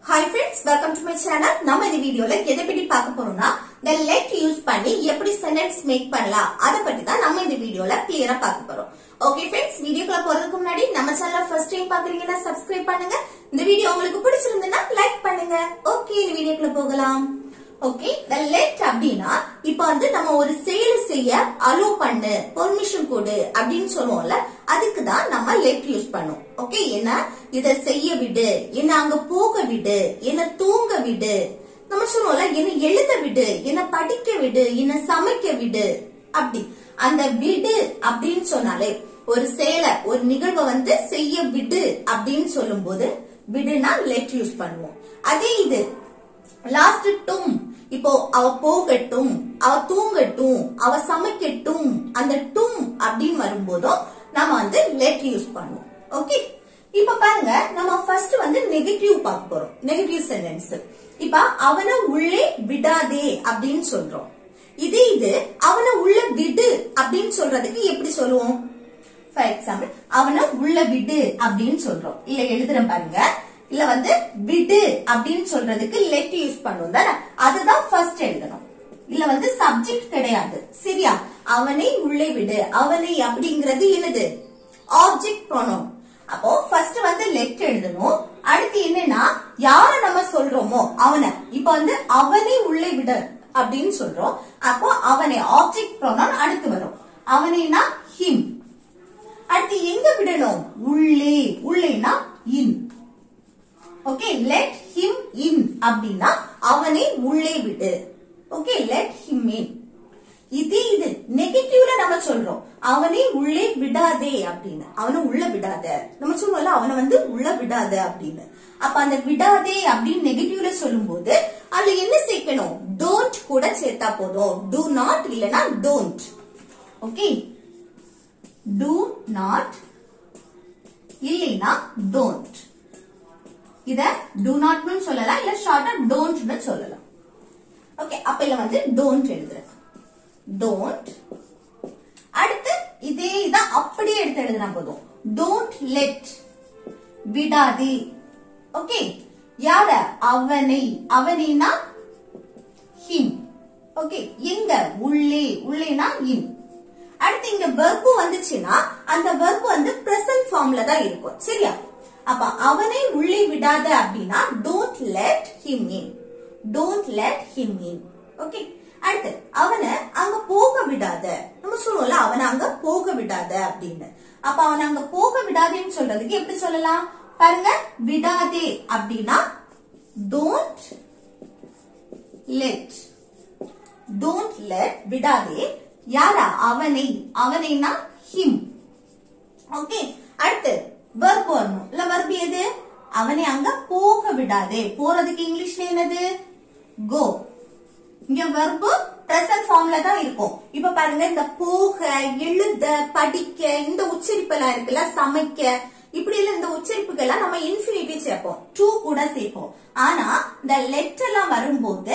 Hi friends, welcome to my channel. நம்ம இந்த வீடியோல எதை பத்தி பார்க்க போறோம்னா the let யூஸ் பண்ணி எப்படி சென்டென்ஸ் மேக் பண்ணலாம் அத பத்தி தான் நம்ம இந்த வீடியோல கிளியரா பார்க்க போறோம். ஓகே फ्रेंड्स, வீடியோக்குள்ள போறதுக்கு முன்னாடி நம்ம சேனலை ஃபர்ஸ்ட் டைம் பாக்குறீங்கன்னா Subscribe பண்ணுங்க. இந்த வீடியோ உங்களுக்கு பிடிச்சிருந்தா லைக் பண்ணுங்க. ஓகே, இந்த வீடியோக்குள்ள போகலாம். ஓகே, the let அப்படினா இப்போ வந்து நம்ம ஒரு செயல் செய்ய அலோ பண்ணு, பெர்மிஷன் கொடு அப்படினு சொல்லுவோம்ல, அதுக்கு தான் நம்ம let யூஸ் பண்ணோம். ஓகே, என்ன இத செய்ய விடு, என்ன அங்க போக விடு, என்ன தூங்க விடு, நம்ம சொல்லுவோம்ல என்ன எழுத விடு, என்ன படிக்க விடு, என்ன சமைக்க விடு. அப்படி அந்த விடு அப்படின்னு சொன்னாலே ஒரு செயலை ஒரு நிகழ்வை வந்து செய்ய விடு அப்படின்னு சொல்லும்போது விடுனா let யூஸ் பண்ணுவோம். அதே இது லாஸ்ட் டும், இப்போ அவ போகட்டும், அவ தூங்கட்டும், அவ சமைக்கட்டும், அந்த டும் அப்படின்னு வரும்போதும் நம்ம வந்து let யூஸ் பண்ணுவோம். ஓகே, இப்ப பாருங்க, நம்ம ஃபர்ஸ்ட் வந்து நெகட்டிவ் பார்க்க போறோம். Negative sentence. இப்ப அவனை உள்ளே விடாதே அப்படின்னு சொல்றோம். இதே இது அவனை உள்ள விடு அப்படின்னு சொல்றதுக்கு எப்படி சொல்லுவோம்? ஃபார் எக்ஸாம்பிள், அவனை உள்ள விடு அப்படின்னு சொல்றோம். இல்ல எழுதுறேன் பாருங்க, இல்ல வந்து விடு அப்படின்னு சொல்றதுக்கு let யூஸ் பண்ணுவோம் தானே, அதுதான் ஃபர்ஸ்ட் எழுதணும். இல்ல வந்து சப்ஜெக்ட் கிடையாது, சரியா? அவனை உள்ளே விடு, அவனை அப்படிங்கிறது என்னது? Object pronoun. அப்போ ஃபர்ஸ்ட் வந்து let எழுதணும். அடுத்து என்னன்னா யார நம்ம சொல்றோமோ அவனை, இப்ப வந்து அவனை உள்ளே விடு அப்படின்னு சொல்றோம். அப்போ அவனை ஆப்ஜெக்ட் ப்ரோனவுன் அடுத்து வரும். அவனைனா him. அடுத்து எங்க விடணும்? உள்ளே. உள்ளேனா in. Okay, let him in அப்படின்னா அவனை உள்ளே விடு. Okay, let him in. இது நெகட்டிவ்ல நம்ம சொல்றோம், அவனை உள்ளே விடாதே அப்படின்னு. அவனை உள்ள விடாத, நம்ம சொல்லுவோம்ல அவனை வந்து உள்ள விடாத அப்படின்னு. அப்ப அந்த விடாதே அப்படின்னு நெகட்டிவ்ல சொல்லும் போது அதுல என்ன சேர்க்கணும்? டோன்ட் கூட சேர்த்தா போதும். do not இல்லனா don't. ஓகே, do not இல்லனா don't. இத do not னு சொல்லலாம், இல்ல ஷார்ட்டா don't னு சொல்லலாம். ஓகே, அப்ப இல்ல வந்து don't எழுதுறேன். don't. அடுத்து இதே இத அப்படியே எடுத்து எழுதுனா போதும். don't let, விடாதே. ஓகே, யார? அவனை. அவனைனா him. ஓகே, எங்க? உள்ளே. உள்ளேனா in. அடுத்து இங்க verb வந்துச்சுன்னா அந்த verb வந்து present formல தான் இருக்கும், சரியா? அப்ப அவனை உள்ளே விடாத அப்படின்னா don't let him in. don't let him in. Okay, அடுத்து அவனை அங்க போக விடாத, நம்ம சொல்லுவோம்ல அவனை அங்க போக விடாத அப்படின்னு. அப்ப அவனை அங்க போக விடாதேன்னு சொல்றதுக்கு எப்படி சொல்லலாம் பாருங்க? விடாதே அப்படின்னா don't let. don't let, விடாதே. யாரா? அவனை. அவனைனா him. ஓகே, அடுத்து verb வரணும். இல்ல verb எது? அவனை அங்க போக விடாதே. போறதுக்கு இங்கிலீஷ்ல என்னது? go. இங்க verb present formல தான் இருக்கும். இப்ப பாருங்க, இந்த போக, எழுத, படிக்க, இந்த உச்சரிப்பெல்லாம் இருக்குல்ல, சமைக்க, இப்படி எல்லாம் இந்த உச்சரிப்புகள்லாம் நம்ம இன்ஃபினிட்டிவ் சேர்ப்போம், to கூட சேர்ப்போம். ஆனா இந்த let எல்லாம் வரும்போது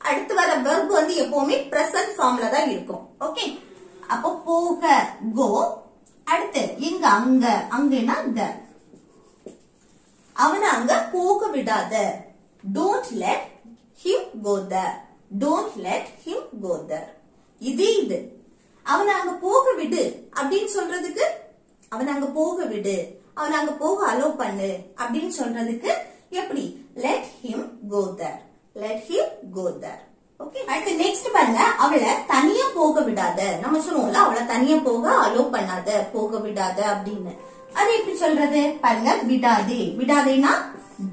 அடுத்து வர verb வந்து எப்பவுமே present formல தான் இருக்கும். ஓகே, அப்போ போக go. அடுத்து எங்க? அங்க. அங்கன்னா the. அவனை அங்க போக விடாத. don't let him go there. don't let him go there. இது அவனை அங்க போக விடு அப்படின்னு சொல்றதுக்கு, அவனை அங்க போக விடு, அவனை அங்க போக அலோ பண்ணு அப்படின்னு சொல்றதுக்கு எப்படி? let him go there. let him go there. Okay, அடுத்து நெக்ஸ்ட் பாருங்க, அவளை தனியா போக விடாத. நம்ம சொல்லுவோம்ல அவளை தனியா போக அலோ பண்ணாத, போக விடாத அப்படின்னு. அது எப்படி சொல்றது பாருங்க? விடாதே. விடாதேனா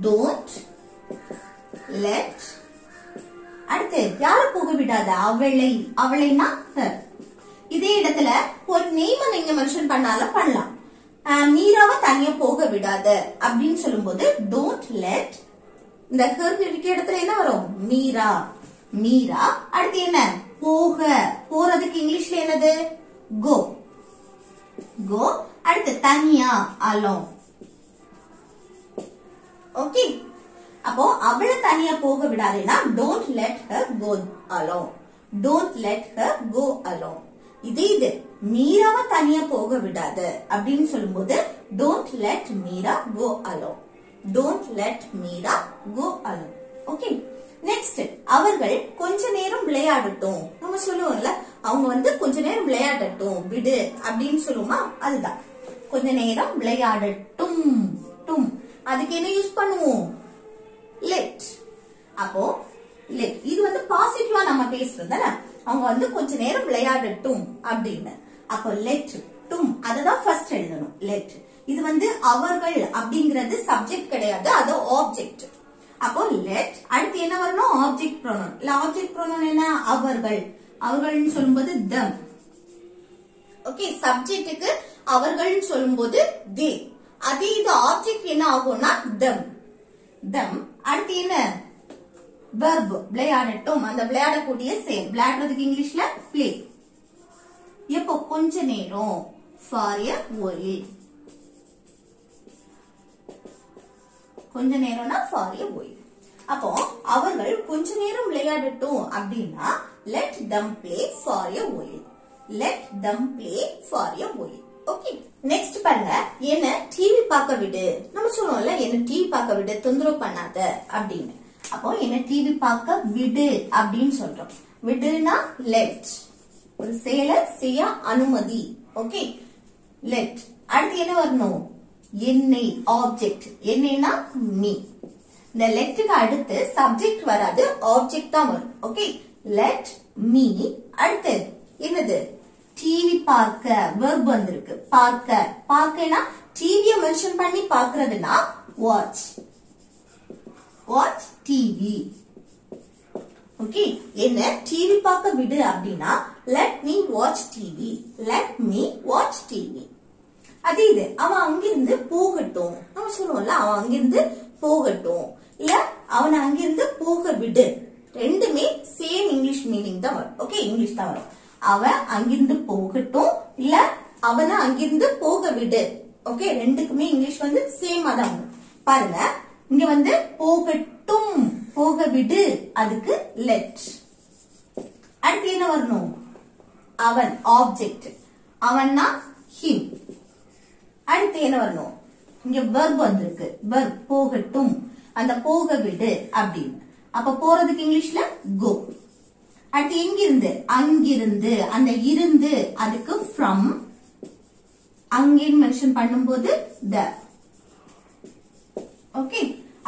don't let. அடுத்து யார போக விடாத? அவளை. அவளைனா her. இதே இடத்துல ஒரு நேம் நீங்க மென்ஷன் பண்ணாலும் பண்ணலாம். மீராவை தனியா போக விடாத அப்படின்னு சொல்லும்போது don't let. இந்த her இருக்க இடத்துல என்ன வரும்? மீரா. மீரா. அடுத்து என்ன? போக. போறதுக்கு இங்கிலீஷ்ல என்னது? go. go. அடுத்து தனியா alone. ஓகே, அப்போ அவளை தனியா போக விடாதேனா don't let her go alone. don't let her go alone. இது மீராவை தனியா போக விடாத அப்படின்னு சொல்லும்போது don't let Meera go alone. don't let Meera go alone. Okay. Next அவர்கள் கொஞ்ச நேரம் விளையாடட்டும். நம்ம சொல்லுவோம்ல அவங்க கொஞ்ச நேரம் விளையாடட்டும் விடு அப்படின்னு சொல்லுவோமா, அதுதான் கொஞ்ச நேரம் விளையாடட்டும். டும் அதுக்கு என்ன யூஸ் பண்ணுவோம், let. அப்போ let இது பாசிட்டிவா நம்ம பேசுறது தானே, அவங்க கொஞ்ச நேரம் விளையாடட்டும் அப்படின்னு. அப்போ let டும் அதுதான் ஃபர்ஸ்ட் எழுதணும். let இது அவர்கள் அப்படிங்கிறது சப்ஜெக்ட் கிடையாது, அது ஆப்ஜெக்ட். அப்போ let அடுத்து என்ன வரணும், ஆப்ஜெக்ட் ப்ரோனவுன். இல்ல ஆப்ஜெக்ட் ப்ரோனவுன் என்ன, அவர்கள். அவர்கள்னு சொல்லும்போது them. ஓகே, சப்ஜெக்ட்டுக்கு அவர்கள்னு சொல்லும்போது they. அதே இது ஆப்ஜெக்ட் என்ன ஆகும்னா them. them அடுத்து என்ன, verb விளையாடட்டும். அந்த விளையாடக்கூடிய செயல், விளையாடுறதுக்கு இங்கிலீஷ்ல play. எப்போ கொஞ்ச நேரம், for a while. கொஞ்ச நேரம்னா for a while. அப்போ அவர்கள் கொஞ்ச நேரம் விளையாடட்டும் அப்படின்னா let them play for a while. let them play for a while. Okay, next பாருங்க, என்ன டிவி பார்க்க விடு. நம்ம சொல்லுவோம்ல என்ன டிவி பார்க்க விடு, தொந்தரவு பண்ணாத அப்படின்னு. அப்போ என்ன டிவி பார்க்க விடு அப்படின்னு சொல்றோம். விடுனா let, ஒரு செயலை செய்ய அனுமதி. ஓகே, let அடுத்து என்ன வரணும், என்னை, ஆப்ஜெக்ட். என்னைனா me. இந்த லெட்டுக்கு அடுத்து சப்ஜெக்ட் வராது, ஆப்ஜெக்ட் தான் வரும். ஓகே, let me அடுத்து என்னது, டிவி பார்க்க. verb வந்திருக்கு, பார்க்க. பார்க்கனா டிவியை மென்ஷன் பண்ணி பார்க்கிறதுனா watch. watch TV. ஓகே, என்ன டிவி பார்க்க விடு அப்படின்னா let me watch TV. let me watch TV. அது இது அவன் அங்கிருந்து போகட்டும். நம்ம சொல்லுவோம்ல அவன் அங்கிருந்து போகட்டும், இல்ல அவனை அங்கிருந்து போக விடு. ரெண்டுமே சேம் இங்கிலீஷ் மீனிங் தான் வரும். ஓகே, இங்கிலீஷ் தான் வரும். அவன் அங்கிருந்து போகட்டும், இல்ல அவனை அங்கிருந்து போக விடு. ஓகே, ரெண்டுக்குமே இங்கிலீஷ் சேமா தான் வரும். பாருங்க, இங்க போகட்டும், போக விடு, அதுக்கு let. அடுத்து என்ன வரணும், அவன், ஆப்ஜெக்ட். அவன்னா him. அடுத்து என்ன வரணும், இங்க verb வந்திருக்கு, verb போகட்டும், அந்த போக விடு அப்படின்னு. அப்ப போறதுக்கு இங்கிலீஷ்ல go. அடுத்து எங்கிருந்து, அங்கிருந்து. அந்த இருந்து அதுக்கு from. அங்கேன்னு மென்ஷன் பண்ணும்போது the. ஓகே,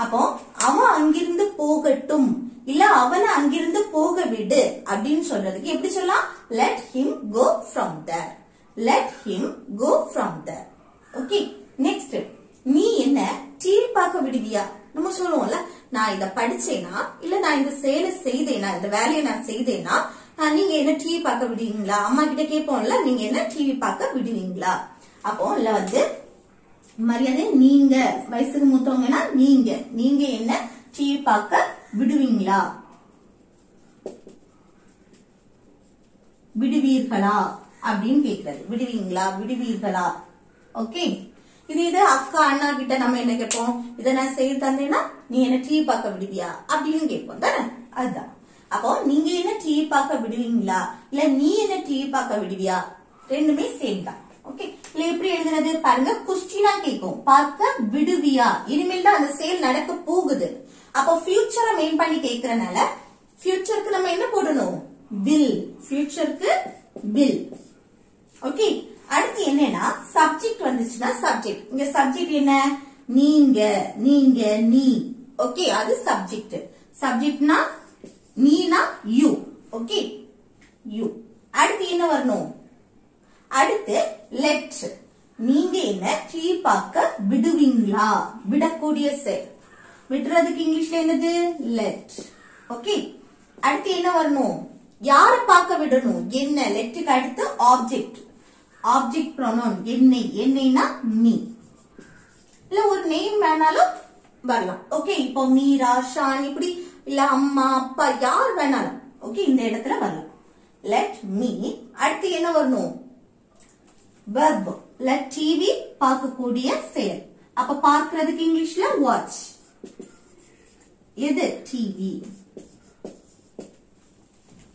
அப்போ அவன் அங்கிருந்து போகட்டும், இல்ல அவனை அங்கிருந்து போக விடு அப்படின்னு சொல்றதுக்கு எப்படி சொல்லலாம், let him go from there. let him go from there. Okay, next, நீ என்ன டிவி பார்க்க விடுவியா. நம்ம சொல்லுவோம்ல நான் இத படிச்சேனா, இல்ல நான் இந்த செயலை செய்தேனா, இந்த வேலையை நான் செய்தேனா நீங்க என்ன டிவி பார்க்க விடுவீங்களா. அம்மா கிட்ட கேட்போம்ல நீங்க என்ன டிவி பார்க்க விடுவீங்களா. அப்போ இல்ல மரியாதை நீங்க, வயசுக்கு மூத்தவங்கன்னா நீங்க, நீங்க என்ன டிவி பார்க்க விடுவீங்களா, விடுவீர்களா அப்படின்னு கேக்குறது. விடுவீங்களா, விடுவீர்களா. ஓகே, இது அக்கா அண்ணா கிட்ட நம்ம என்ன கேட்போம், இதை நான் செய்ய தந்தேன்னா நீ என்ன டிவி பார்க்க விடுவியா அப்படின்னு கேட்போம் தானே, அதுதான். அப்போ நீங்க என்ன டிவி பார்க்க விடுவீங்களா, இல்ல நீ என்ன டிவி பார்க்க விடுவியா, ரெண்டுமே சேம் தான். ஓகே, இல்ல எப்படி எழுதுறது பாருங்க, குஸ்டினா கேட்கும், பார்க்க விடுவியா. இனிமேல் தான் அந்த செயல் நடக்க போகுது. அப்போ ஃபியூச்சரை மெயின் பண்ணி கேட்கறனால ஃபியூச்சருக்கு நம்ம என்ன போடணும், will. ஃபியூச்சருக்கு will. ஓகே, அடுத்து என்னன்னா சப்ஜெக்ட் வந்துச்சுன்னா சப்ஜெக்ட். இங்க சப்ஜெக்ட் என்ன, நீங்க, நீங்க, நீ. ஓகே, அது சப்ஜெக்ட். சப்ஜெக்ட்னா நீனா யூ. Okay, you. அடுத்து என்ன வரணும், அடுத்து let. நீங்க என்ன டிவி பார்க்க விடுவீங்களா, விடக்கூடிய செயல். விடுறதுக்கு இங்கிலீஷ்ல என்னது, let. ஓகே, அடுத்து என்ன வரணும், யார பார்க்க விடணும், என்ன. லெட்டுக்கு அடுத்து ஆப்ஜெக்ட். ஆப்ஜெக்ட் ப்ரோனவுன் என்னை. என்னைனா me. இல்ல ஒரு நேம் வேணாலும் வரலாம். ஓகே, இப்போ மீரா, ஷான், இப்படி இல்ல அம்மா அப்பா யார் வேணாலும் ஓகே இந்த இடத்துல வரலாம். let me. அடுத்து என்ன வரணும், verb. let டிவி பார்க்கக்கூடிய செயல். அப்ப பார்க்கிறதுக்கு இங்கிலீஷ்ல watch. எது, டிவி.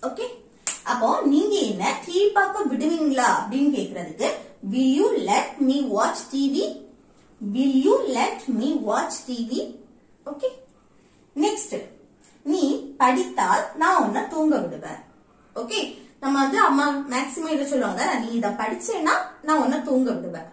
ஓகே, அப்போ நீங்க என்ன டிவி பார்க்க விடுவீங்களா அப்படின்னு கேக்குறதுக்கு will you let me watch TV. will you let me watch TV? Okay. Next, நீ படித்தால் நான் உன்னை தூங்க விடுவேன். ஓகே, நம்ம வந்து அம்மா மேக்ஸிமம் இத சொல்லுவாங்க, நீ இத படிச்சேன்னா நான் உன்னை தூங்க விடுவேன்,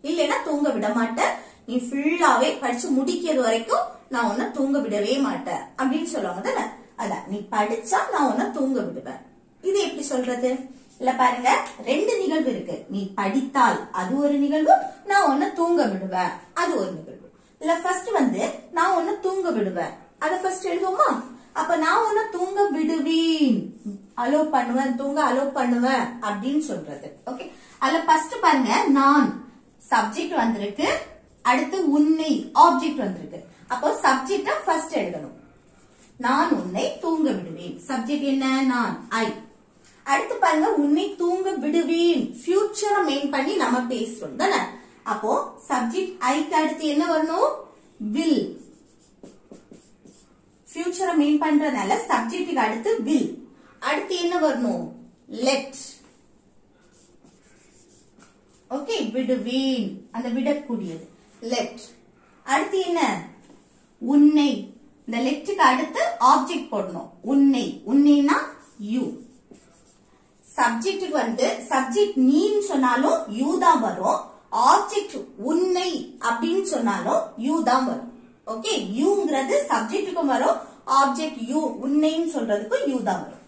இல்லைன்னா தூங்க விட மாட்டேன், நீ ஃபுல்லாவே படிச்சு முடிக்கிறது வரைக்கும் நான் உன்னை தூங்க விடவே மாட்டேன் அப்படின்னு சொல்லுவாங்க தானே. அதான் நீ படிச்சா நான் உன்னை தூங்க விடுவேன். இது எப்படி சொல்றது? இல்ல பாருங்க, ரெண்டு நிகழ்வு இருக்கு. நீ படித்தால் அது ஒரு நிகழ்வு, நான் உன்னை தூங்க விடுவேன் அது ஒரு நிகழ்வு. இல்ல ஃபர்ஸ்ட் வந்து நான் உன்னை தூங்க விடுவேன், அத ஃபர்ஸ்ட் எழுதுவோமா? அப்ப நான் உன்னை தூங்க விடுவேன், அலோ பண்ணுவேன், தூங்க அலோ பண்ணுவேன் அப்படின்னு சொல்றது. ஓகே, அதுல ஃபர்ஸ்ட் பாருங்க, நான் சப்ஜெக்ட் வந்திருக்கு, அடுத்து உன்னை ஆப்ஜெக்ட் வந்திருக்கு. அப்போ சப்ஜெக்ட ஃபர்ஸ்ட் எழுதணும். நான் உன்னை தூங்க விடுவேன், சப்ஜெக்ட் என்ன? நான், ஐ. அடுத்து பாருங்க, உன்னை தூங்க விடுவேன், ஃபியூச்சரை மெயின் பண்ணி நம்ம பேசுறோம் தானே. அப்போ சப்ஜெக்ட் ஐக்கு அடுத்து என்ன வரணும்? வில். ஃபியூச்சரை மெயின் பண்றதுனால சப்ஜெக்ட்டுக்கு அடுத்து வில். அடுத்து என்ன வரணும்? லெட். ஓகே, விடுவேன், அந்த விடக்கூடியது லெட். அடுத்து என்ன? உன்னை. இந்த லெட்டுக்கு அடுத்து ஆப்ஜெக்ட் போடணும். உன்னை, உன்னைனா யூ. சப்ஜெக்ட்டுக்கு வந்து சப்ஜெக்ட் நீன்னு சொன்னாலும் யூ தான் வரும், ஆப்ஜெக்ட் உன்னை அப்படின்னு சொன்னாலும் யூ தான் வரும். ஓகே, யூங்கிறது சப்ஜெக்ட்டுக்கும் வரும், ஆப்ஜெக்ட் யூ உன்னைன்னு சொல்றதுக்கும் யூ தான் வரும்.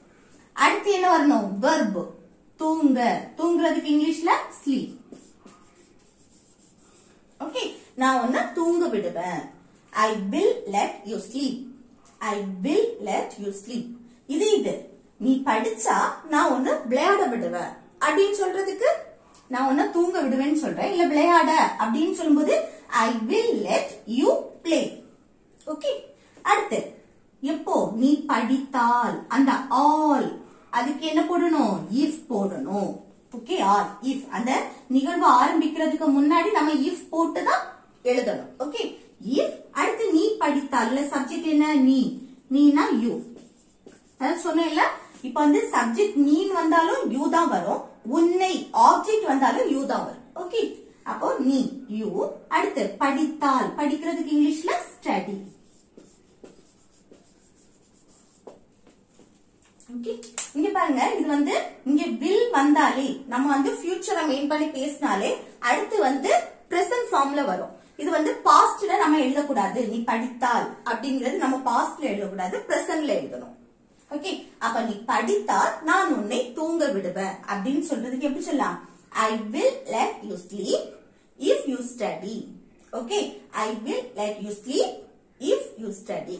அடுத்து என்ன வரணும்? வெர்ப். தூங்க. தூங்குறதுக்கு இங்கிலீஷ்ல ஸ்லீப். ஓகே, நான் உன்னை தூங்க விடுவேன். I will let you sleep. I will let you sleep. இது நீ படிச்சா நான் உன்னை விளையாட விடுவேன் அப்படின்னு சொல்றதுக்கு நான் உன்னை தூங்க விடுவேன்னு சொல்றேன், இல்ல விளையாட அப்படின்னு சொல்லும்போது I will let you play. Okay, அடுத்து எப்போ? நீ படித்தால், அந்த all அதுக்கு என்ன போடணும்? if போடணும். Okay, or if. அந்த நிகழ்வு ஆரம்பிக்கிறதுக்கு முன்னாடி நம்ம if போட்டு தான் எழுதணும். Okay, if. அடுத்து நீ படித்தால், சப்ஜெக்ட் என்ன? நீ. நீனா யூ. அதான் சொன்னேன்ல, இப்ப வந்து சப்ஜெக்ட் நீன்னு வந்தாலும் யூ தான் வரும், உன்னை ஆப்ஜெக்ட் வந்தாலும் யூ தான் வரும். ஓகே, அப்போ நீ யூ. அடுத்து படித்தால், படிக்கிறதுக்கு இங்கிலீஷ்ல ஸ்டடி. ஓகே, இங்க பாருங்க, இது வந்து இங்க வில் வந்தாலே நம்ம வந்து ஃபியூச்சரை மெயின் பண்ணி பேசினாலே அடுத்து வந்து பிரசன்ட் ஃபார்ம்ல வரும். இது வந்து பாஸ்ட்ல நம்ம எழுதக்கூடாது. நீ படித்தால் அப்படிங்கிறது நம்ம பாஸ்ட்ல எழுதக்கூடாது, பிரசன்ட்ல எழுதணும். ஓகே, அப்ப நீ படித்தால் நான் உன்னை தூங்க விடுவேன் அப்படின்னு சொல்றதுக்கு எப்படி சொல்லலாம்? I will let you sleep if you study. Okay, I will let you sleep if you study.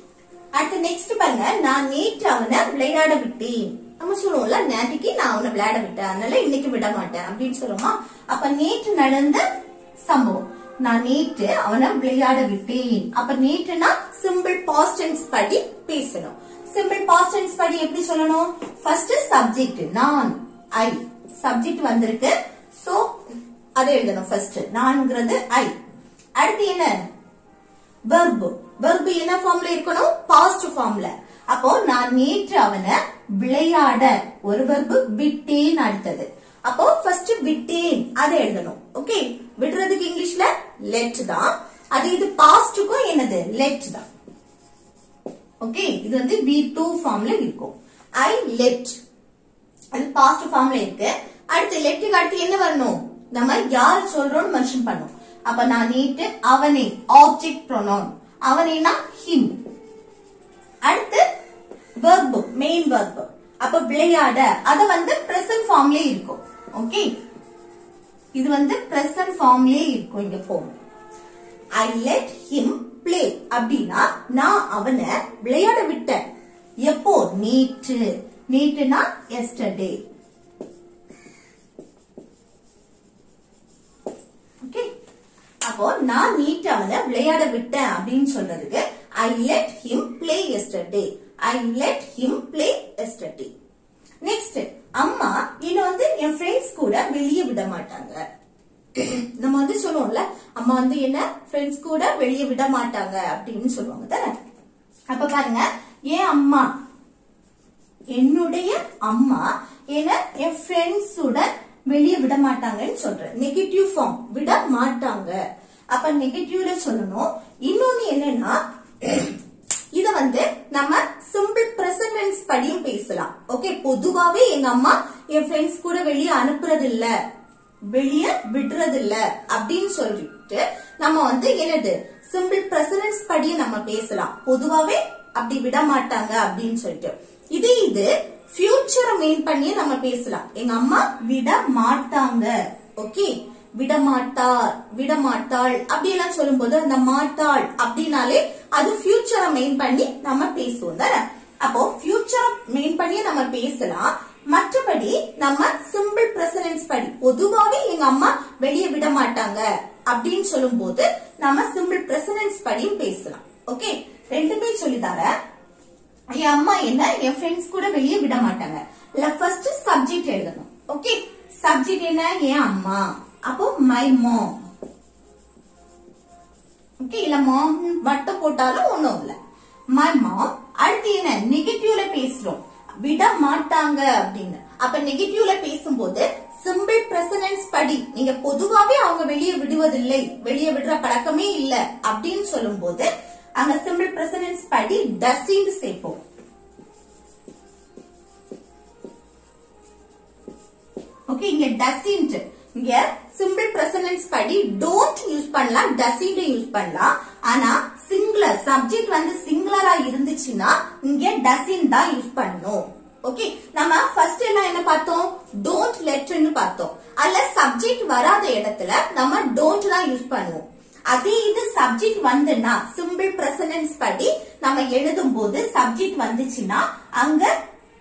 அடுத்து நெக்ஸ்ட் பாருங்க, நான் நேற்று அவனை விளையாட விட்டேன். நம்ம சொல்லுவோம்ல, நேற்றுக்கு நான் அவனை விளையாட விட்டேன், அதனால இன்னைக்கு விட மாட்டேன் அப்படின்னு சொல்லுவோமா. அப்ப நேற்று நடந்த சம்பவம், நான் நேற்று அவனை விளையாட விட்டேன். அப்ப நேற்றுனா சிம்பிள் பாஸ்ட் டென்ஸ் படி பேசணும். சிம்பிள் பாஸ்ட் டென்ஸ் படி எப்படி சொல்லணும்? ஃபர்ஸ்ட் சப்ஜெக்ட் நான், ஐ. சப்ஜெக்ட் வந்திருக்கு, சோ அதை எழுதணும். ஃபர்ஸ்ட் நான்ங்கிறது ஐ. அடுத்து என்ன? வெர்ப். வெர்ப் என்ன ஃபார்ம்ல இருக்கணும்? பாஸ்ட் ஃபார்ம்ல. அப்போ நான் நேற்று அவனை விளையாட, ஒரு வெர்ப் விட்டேன் அடுத்தது. அப்போ ஃபர்ஸ்ட் விட்டேன் அதை எழுதணும். ஓகே, விடுறதுக்கு இங்கிலீஷ்ல லெட் தான். அது இது பாஸ்டுக்கும் என்னது? லெட் தான். ஓகே, இது வந்து V2 ஃபார்ம்ல இருக்கும். I let, அது பாஸ்ட் ஃபார்ம்ல இருக்கு. அடுத்து லெட்டுக்கு அடுத்து என்ன வரணும்? நம்ம யார் சொல்றோம்னு மென்ஷன் பண்ணணும். அப்ப நான் நேற்று அவனை, ஆப்ஜெக்ட் ப்ரோனவுன், அவனைனா him. அடுத்து verb, மெயின் verb. அப்ப விளையாட, அது வந்து பிரசன்ட் ஃபார்ம்ல இருக்கும். ஓகே, இது வந்து பிரசன்ட் ஃபார்ம்லயே இருக்கும். இங்க போகும் I let him play அப்படின்னா நான் அவனை விளையாட விட்டேன். எப்போ? நேற்று. நேற்றுனா yesterday. ஓகே, அப்போ நான் நேற்று அவனை விளையாட விட்டேன் அப்படின்னு சொல்றதுக்கு I let him play yesterday. I let him play yesterday. Next, அம்மா என்ன வந்து என் ஃப்ரெண்ட்ஸ் கூட வெளியே விட மாட்டாங்க. நம்ம வந்து சொல்லுவோம்ல, அம்மா வந்து என்ன ஃப்ரெண்ட்ஸ் கூட வெளியே விட மாட்டாங்க அப்படின்னு சொல்லுவாங்க தானே. அப்ப பாருங்க, என் அம்மா, என்னுடைய அம்மா என்ன என் ஃப்ரெண்ட்ஸோட வெளியே விட மாட்டாங்கன்னு சொல்றேன். நெகட்டிவ் ஃபார்ம், விட மாட்டாங்க. அப்ப நெகட்டிவ்ல சொல்லணும். இன்னொன்னு என்னன்னா இத நம்ம சிம்பிள் பிரசன்ட் டென்ஸ் படியும் பேசலாம். ஓகே, பொதுவாவே எங்க அம்மா என் ஃப்ரெண்ட்ஸ் கூட வெளியே அனுப்புறது இல்ல, வெளியே விடுறது இல்ல அப்படின்னு சொல்லிட்டு நம்ம என்னது சிம்பிள் பிரசன்ட் டென்ஸ் படியும் நம்ம பேசலாம். பொதுவாவே அப்படி விட மாட்டாங்க அப்படின்னு சொல்லிட்டு. இது ஃபியூச்சரை மெயின் பண்ணியே நம்ம பேசலாம். எங்க அம்மா விட மாட்டாங்க. ஓகே, விடமாட்டார், விடமாட்டாள் அப்படி எல்லாம் சொல்லும் போது அந்த மாட்டாள் அப்படின்னாலே அது ஃபியூச்சரை மெயின் பண்ணி நம்ம பேசுவோம் தானே. அப்போ ஃபியூச்சரை மெயின் பண்ணியே நம்ம பேசலாம். மற்றபடி நம்ம சிம்பிள் பிரசன்ட் டென்ஸ் படி பொதுவாவே எங்க அம்மா வெளியே விட மாட்டாங்க அப்படின்னு சொல்லும் போது நம்ம சிம்பிள் பிரசன்ட் டென்ஸ் படியும் பேசலாம். ஓகே, ரெண்டுமே சொல்லிதார. என் அம்மா என்ன என் ஃப்ரெண்ட்ஸ் கூட வெளியே விட மாட்டாங்க. ஃபர்ஸ்ட் சப்ஜெக்ட் எழுதணும். ஓகே, சப்ஜெக்ட் என்ன என் அம்மா, அப்போ மை மாம். ஓகே, இல்ல மாம் மட்டும் போட்டாலும் ஒண்ணும் இல்ல, மை மாம். அடுத்து என்ன நெகட்டிவ்ல பேசுறோம், விட மாட்டாங்க அப்படின்னு. அப்ப நெகட்டிவ்ல பேசும்போது சிம்பிள் பிரசன்ட் டென்ஸ் படி நீங்க பொதுவாவே அவங்க வெளியே விடுவதில்லை, வெளியே விடுற பழக்கமே இல்ல அப்படின்னு சொல்லும் போது அங்க சிம்பிள் பிரசன்ட் டென்ஸ் படி டஸ்ன்ட் சேர்ப்போம். ஓகே, இங்க டஸ்ன்ட், இங்க சிம்பிள் பிரசன்ட் டென்ஸ் படி டோன்ட் யூஸ் பண்ணலாம், டஸ்ன்ட் யூஸ் பண்ணலாம். ஆனா சிங்குலர் சப்ஜெக்ட் சிங்குலரா இருந்துச்சுன்னா இங்க டஸ்ன்ட் தான் யூஸ் பண்ணணும். ஓகே, நம்ம ஃபர்ஸ்ட் என்ன பார்த்தோம், டோன்ட் லெட்னு பார்த்தோம். அதுல சப்ஜெக்ட் வராத இடத்துல நம்ம டோன்ட் தான் யூஸ் பண்ணுவோம். அதே இது சப்ஜெக்ட் வந்துன்னா சிம்பிள் பிரசன்ட் டென்ஸ் படி நம்ம எழுதும் போது சப்ஜெக்ட் வந்துச்சுன்னா அங்க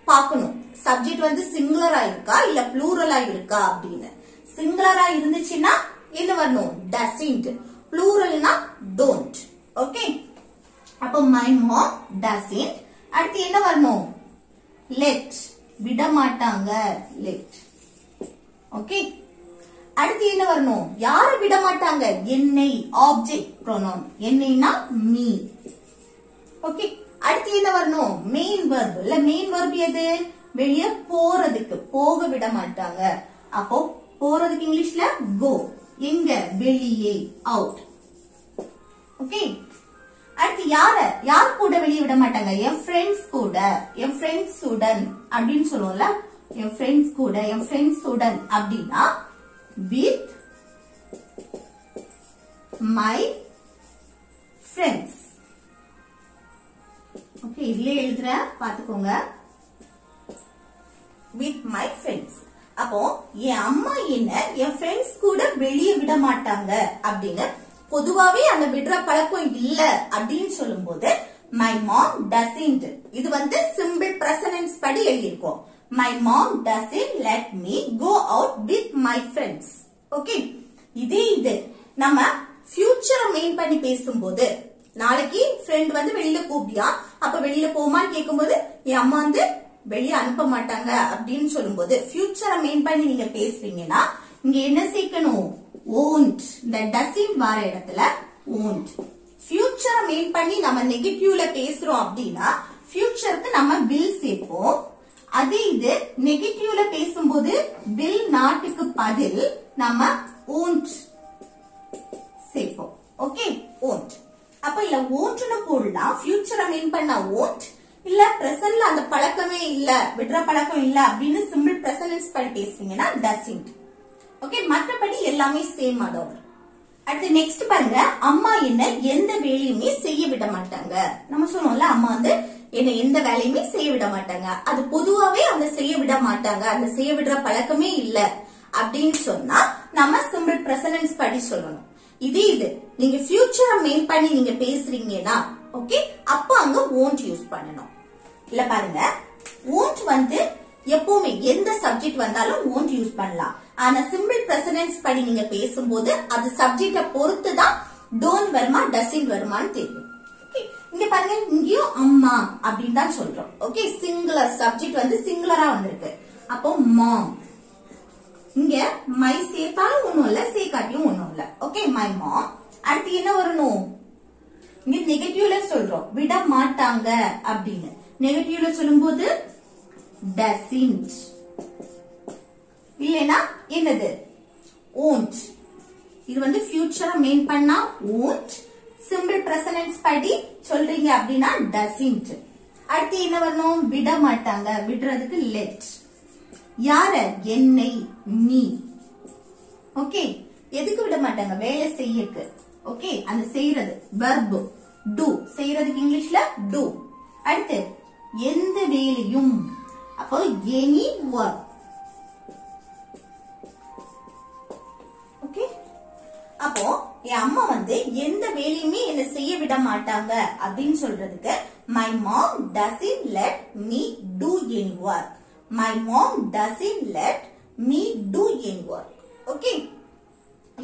பார்க்கணும் சப்ஜெக்ட் சிங்குலரா இருக்கா இல்ல ப்ளூரலா இருக்கா அப்படின்னு. சிங்குலரா இருந்துச்சுன்னா என்ன வரணும், டஸ்ன்ட். ப்ளூரல்னா டோன்ட். ஓகே, அப்போ மை மாம் டஸ்ன்ட். அடுத்து என்ன வரணும், லெட், விட மாட்டாங்க, லெட். ஓகே, அடுத்து என்ன வரணும், யார விட மாட்டாங்க, என்னை, ஆப்ஜெக்ட் ப்ரோனவுன், என்னைனா மீ. ஓகே, அடுத்து என்ன வரணும், மெயின் வெர்ப். இல்ல மெயின் வெர்ப் எது, வெளிய போறதுக்கு, போக விட மாட்டாங்க. அப்போ போறதுக்கு இங்கிலீஷ்ல கோ, எங்க, வெளியே, அவுட். ஓகே, அடுத்து யார் கூட வெளியே விட மாட்டாங்க, என் ஃப்ரெண்ட்ஸ் கூட, என் ஃப்ரெண்ட்ஸ் உடன் அப்படின்னு சொல்லுவோம்ல, என் ஃப்ரெண்ட்ஸ் கூட, என் ஃப்ரெண்ட்ஸ் உடன் அப்படின்னா with my friends. ஓகே, இதுல எழுதுற பாத்துக்கோங்க, with my friends. அப்போ என் அம்மா என்ன என் ஃப்ரெண்ட்ஸ் கூட வெளியே விட மாட்டாங்க அப்படின்னு பொதுவாவே அந்த விடுற பழக்கம் இல்ல அப்படின்னு சொல்லும் போது my mom doesn't, இது சிம்பிள் பிரசன்ட் டென்ஸ் படி எழுதியிருக்கோம். My mom doesn't let me go out with my friends. Okay, இது நம்ம ஃபியூச்சரை மெயின் பண்ணி பேசும்போது நாளைக்கு ஃப்ரெண்ட் வெளியில கூப்பிடியா, அப்ப வெளியில போமான்னு கேட்கும்போது என் அம்மா வெளியே அனுப்ப மாட்டாங்க அப்படின்னு சொல்லும்போது ஃபியூச்சரை மெயின் பண்ணி நீங்க பேசுறீங்கன்னா இங்க என்ன சேர்க்கணும், won't. இந்த doesn't வர இடத்துல won't. ஃபியூச்சரை மெயின் பண்ணி நம்ம நெகட்டிவ்ல பேசுறோம் அப்படின்னா ஃபியூச்சருக்கு நம்ம will சேர்ப்போம். அதே இது நெகட்டிவ்ல பேசும்போது will notக்கு பதில் நம்ம won't சேர்ப்போம். Okay, won't. அப்ப இல்ல won'tனு போடலாம், ஃபியூச்சரை மெயின் பண்ணா won't, இல்ல பிரசன்ட்ல அந்த பழக்கமே இல்ல, விடுற பழக்கம் இல்ல அப்படின்னு சிம்பிள் பிரசன்ட் டென்ஸ் படி பேசுறீங்கன்னா doesn't. ஓகே, மற்றபடி எல்லாமே சேம் ஆர்டர். அடுத்து நெக்ஸ்ட் பாருங்க, அம்மா என்ன எந்த வேலையுமே செய்ய விட மாட்டாங்க. நம்ம சொல்லுவோம்ல அம்மா என்ன எந்த வேலையுமே செய்ய விட மாட்டாங்க, அது பொதுவாவே அந்த செய்ய விட மாட்டாங்க, அந்த செய்ய விடுற பழக்கமே இல்ல அப்படின்னு சொன்னா நம்ம சிம்பிள் பிரசன்ட் டென்ஸ் படி சொல்லணும். இது நீங்க ஃபியூச்சரை மெயின் பண்ணி நீங்க பேசுறீங்கன்னா ஓகே, அப்ப அங்க won't யூஸ் பண்ணணும். இல்ல பாருங்க, won't எப்பவுமே எந்த சப்ஜெக்ட் வந்தாலும் won't யூஸ் பண்ணலாம். ஆனா சிம்பிள் பிரசன்ட் டென்ஸ் படி நீங்க பேசும்போது அது சப்ஜெக்ட பொறுத்து தான் don't வருமா doesn't வருமான்னு தெரியும். இங்க பாருங்க, இங்கேயும் அம்மா அப்படின்னு தான் சொல்றோம். ஓகே, சிங்குலர் சப்ஜெக்ட் சிங்குலரா வந்திருக்கு. அப்போ மாம், இங்க மை சேர்த்தாலும் ஒண்ணும் இல்ல, சேர்க்காட்டியும் ஒண்ணும் இல்ல. Okay, my ma'am. அடுத்து என்ன வரணும், இங்க நெகட்டிவ்ல சொல்றோம் விட மாட்டாங்க அப்படின்னு. நெகட்டிவ்ல சொல்லும் போது doesn't, இல்லனா என்னது won't. இது வந்து ஃபியூச்சரை மெயின் பண்ணா won't. சிம்பிள் பிரசன்ட் படி சொல்றீங்க அப்படின்னா doesn't. அடுத்து என்ன வரணும்? விட மாட்டாங்க. விடுறதுக்கு let. யார? என்னை, me. ஓகே, எதுக்கு விட மாட்டாங்க? வேலை செய்யக்கு. ஓகே, அந்த செய்யறது verb do. செய்யறதுக்கு இங்கிலீஷ்ல do. அடுத்து எந்த வேலையும், அப்போ any work. ஓகே, அப்போ என் அம்மா வந்து எந்த வேலையுமே என்ன செய்ய விட மாட்டாங்க அப்படின்னு சொல்றதுக்கு my mom doesn't let me do any work. My mom doesn't let me do any work. Okay,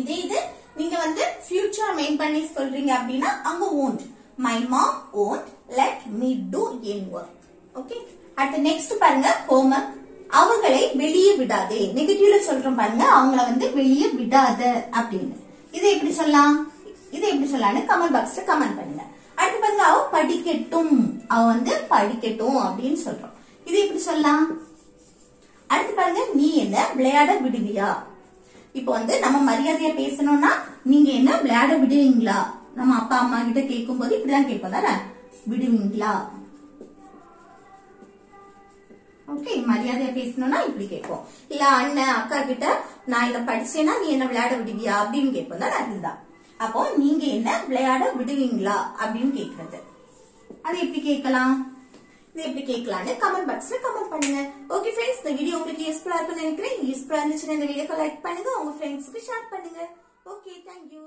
இதே இது நீங்க வந்து ஃபியூச்சர் மெயின் பண்ணி சொல்றீங்க அப்படின்னா அங்க won't. My mom won't let me do any work. Okay, அடுத்து நெக்ஸ்ட் பாருங்க homework. அவங்களை வெளியே விடாதே. நெகட்டிவ்ல சொல்றோம் பாருங்க, அவங்கள வந்து வெளியே விடாத அப்படின்னு. இதை எப்படி சொல்லலாம்? இதை எப்படி சொல்லலாம்னு கமெண்ட் பாக்ஸ்ல கமெண்ட் பண்ணுங்க. அடுத்து பாருங்க, அவ படிக்கட்டும். அவ வந்து படிக்கட்டும் அப்படின்னு சொல்றோம். இது எப்படி சொல்லலாம்? அடுத்து பாருங்க, நீ என்ன விளையாட விடுவியா? இப்போ வந்து நம்ம மரியாதையா பேசணும்னா நீங்க என்ன விளையாட விடுவீங்களா? நம்ம அப்பா அம்மா கிட்ட கேட்கும் போது இப்படிதான் கேட்போம் தானே, விடுவீங்களா? ஓகே, மரியாதையா பேசணும்னா இப்படி கேட்போம். இல்ல அண்ணன் அக்கா கிட்ட நான் இத படிச்சேன்னா நீ என்ன விளையாட விடுவியா அப்படின்னு கேட்போம் தானே, அதுதான். அப்போ நீங்க என்ன விளையாட விடுவீங்களா அப்படின்னு கேக்குறது. அது எப்படி கேட்கலாம்? இது எப்படி கேட்கலாம்னு கமெண்ட் பாக்ஸ்ல கமெண்ட் பண்ணுங்க. ஓகே ஃப்ரெண்ட்ஸ், இந்த வீடியோ உங்களுக்கு யூஸ்ஃபுல்லா இருக்கும்னு நினைக்கிறேன். யூஸ்ஃபுல்லா இருந்துச்சுன்னா இந்த வீடியோக்கு லைக் பண்ணுங்க, உங்க ஃப்ரெண்ட்ஸ்க்கு ஷேர் பண்ணுங்க. Okay, thank you.